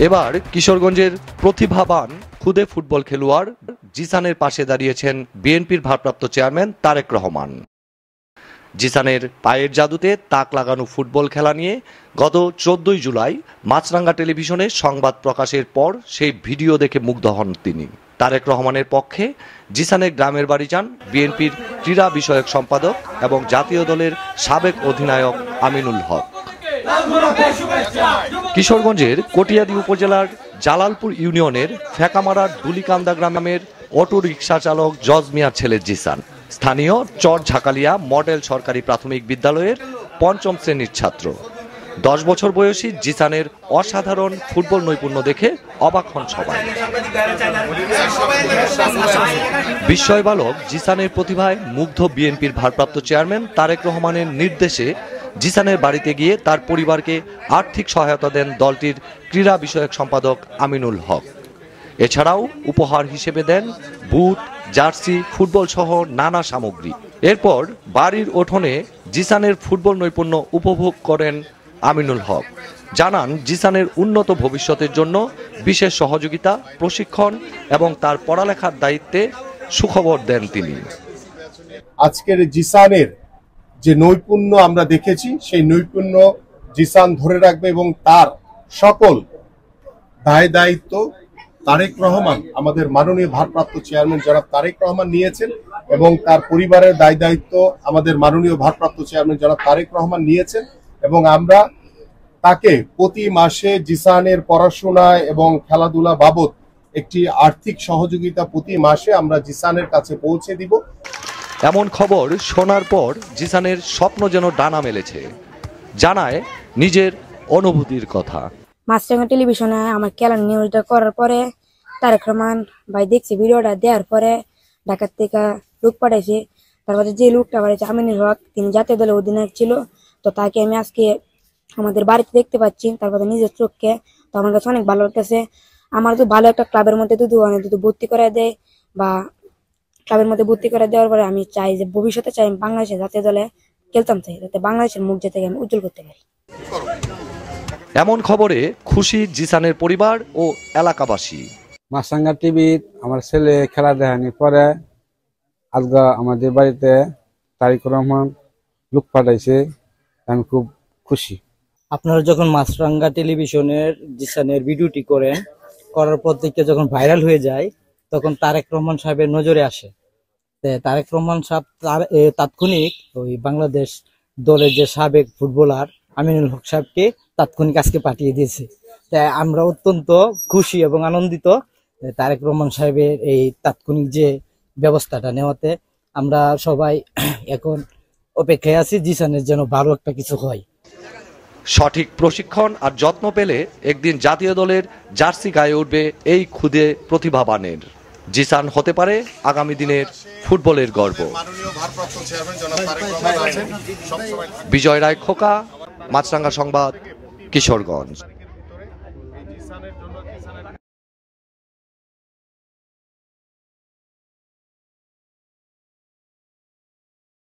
এবার কিশোরগঞ্জের প্রতিভাবান খুদে ফুটবল খেলোয়াড় জিসানের পাশে দাঁড়িয়েছেন বিএনপির ভারপ্রাপ্ত চেয়ারম্যান তারেক রহমান। জিসানের পায়ের জাদুতে তাক লাগানো ফুটবল খেলা নিয়ে গত 14 জুলাই মাছরাঙ্গা টেলিভিশনে সংবাদ প্রকাশের পর সেই ভিডিও দেখে মুগ্ধ হন তিনি। তারেক রহমানের পক্ষে জিসানের গ্রামের বাড়ি যান বিএনপির ক্রীড়া বিষয়ক সম্পাদক এবং জাতীয় দলের সাবেক অধিনায়ক আমিনুল হক। কিশোরগঞ্জের কটিয়াদি উপজেলার জালালপুর ইউনিয়নের ফেকামারার দুলিকান্দা গ্রামের অটো রিকশা চালক জজ মিয়ার ছেলে জিসান স্থানীয় চর ঝাকালিয়া মডেল সরকারি প্রাথমিক বিদ্যালয়ের ৫ম শ্রেণীর ছাত্র। 10 বছর বয়সী জিসানের অসাধারণ ফুটবল নৈপুণ্য দেখে অবাক হন সবাই। বিস্ময় বালক জিসানের প্রতিভায় মুগ্ধ বিএনপির ভারপ্রাপ্ত চেয়ারম্যান তারেক রহমানের নির্দেশে জিসানের বাড়িতে গিয়ে তার পরিবারকে আর্থিক সহায়তা দেন দলটির ক্রীড়া বিষয়ক সম্পাদক আমিনুল হক। এছাড়াও উপহার হিসেবে দেন বুট, জার্সি, ফুটবল সহ নানা সামগ্রী। এরপর বাড়ির উঠোনে জিসানের ফুটবল নৈপুণ্য উপভোগ করেন আমিনুল হক। জানান জিসানের উন্নত ভবিষ্যতের জন্য বিশেষ সহযোগিতা, প্রশিক্ষণ এবং তার পড়ালেখার দায়িত্বে সুখবর দেন তিনি। আজকের জিসানের যে নৈপুণ্য আমরা দেখেছি সেই নৈপুণ্য জিসান ধরে রাখবে এবং তার সকল দায় দায়িত্ব তারেক রহমান, আমাদের মাননীয় ভারপ্রাপ্ত চেয়ারম্যান জনাব তারেক রহমান নিয়েছেন এবং তার পরিবারের দায় দায়িত্ব আমাদের মাননীয় ভারপ্রাপ্ত চেয়ারম্যান জনাব তারেক রহমান নিয়েছেন এবং আমরা তাকে প্রতি মাসে জিসানের পড়াশোনা এবং খেলাধুলা বাবদ একটি আর্থিক সহযোগিতা প্রতি মাসে আমরা জিসানের কাছে পৌঁছে দিব। এমন খবর শোনার পর জিসানের স্বপ্ন যেন ডানা মেলেছে, জানায় নিজের অনুভূতির কথা। মাছরাঙ্গা টেলিভিশনে আমার খেলার নিউজটা করার পরে তারেক রহমান ভাই দেখছি ভিডিওটা দেওয়ার পরে ঢাকার থেকে লোক পাঠাইছে। তারপরে যে লোকটা পাঠাইছে আমিনুল হক, তিনি জাতীয় দলের অধিনায়ক ছিল, তো তাকে আমি আজকে আমাদের বাড়িতে দেখতে পাচ্ছি, তারপরে নিজের চোখকে, তো আমার কাছে অনেক ভালো লাগতেছে। আমার তো ভালো একটা ক্লাবের মধ্যে যদি ভর্তি করে দেয় বা ক্লাবের মধ্যে ভর্তি করে দেওয়ার পরে আমি চাই যে ভবিষ্যতে চাই আমি বাংলাদেশের জাতীয় দলে খেলতাম চাই, যাতে বাংলাদেশের মুখ যাতে আমি উজ্জ্বল করতে পারি। এমন খবরে খুশি জিসানের পরিবার ও এলাকাবাসী। মাছরাঙ্গা টিভির আমার ছেলে খেলা দেখানি পরে আজকে আমাদের বাড়িতে তারেক রহমান লোক পাঠাইছে, আমি খুব খুশি। আপনারা যখন মাছরাঙ্গা টেলিভিশনের জিসানের ভিডিওটি করার পর থেকে যখন ভাইরাল হয়ে যায় তখন তারেক রহমান সাহেবের নজরে আসে। তারেক রহমান সাহেব তাৎক্ষণিক ওই বাংলাদেশ দলের যে সাবেক ফুটবলার আমিনুল হক সাহেবকে তাৎক্ষণিক আজকে পাঠিয়ে দিয়েছে। তাই আমরা অত্যন্ত খুশি এবং আনন্দিত তারেক রহমান সাহেবের এই তাৎক্ষণিক যে ব্যবস্থাটা নেওয়াতে। আমরা সবাই এখন অপেক্ষায় আছি জিসানের যেন ভালো একটা কিছু হয়। সঠিক প্রশিক্ষণ আর যত্ন পেলে একদিন জাতীয় দলের জার্সি গায়ে উঠবে এই ক্ষুদে প্রতিভাবানের। জিসান হতে পারে আগামী দিনের ফুটবলের গর্ব। বিজয় রায় খোকা, মাছরাঙ্গা সংবাদ, কিশোরগঞ্জ।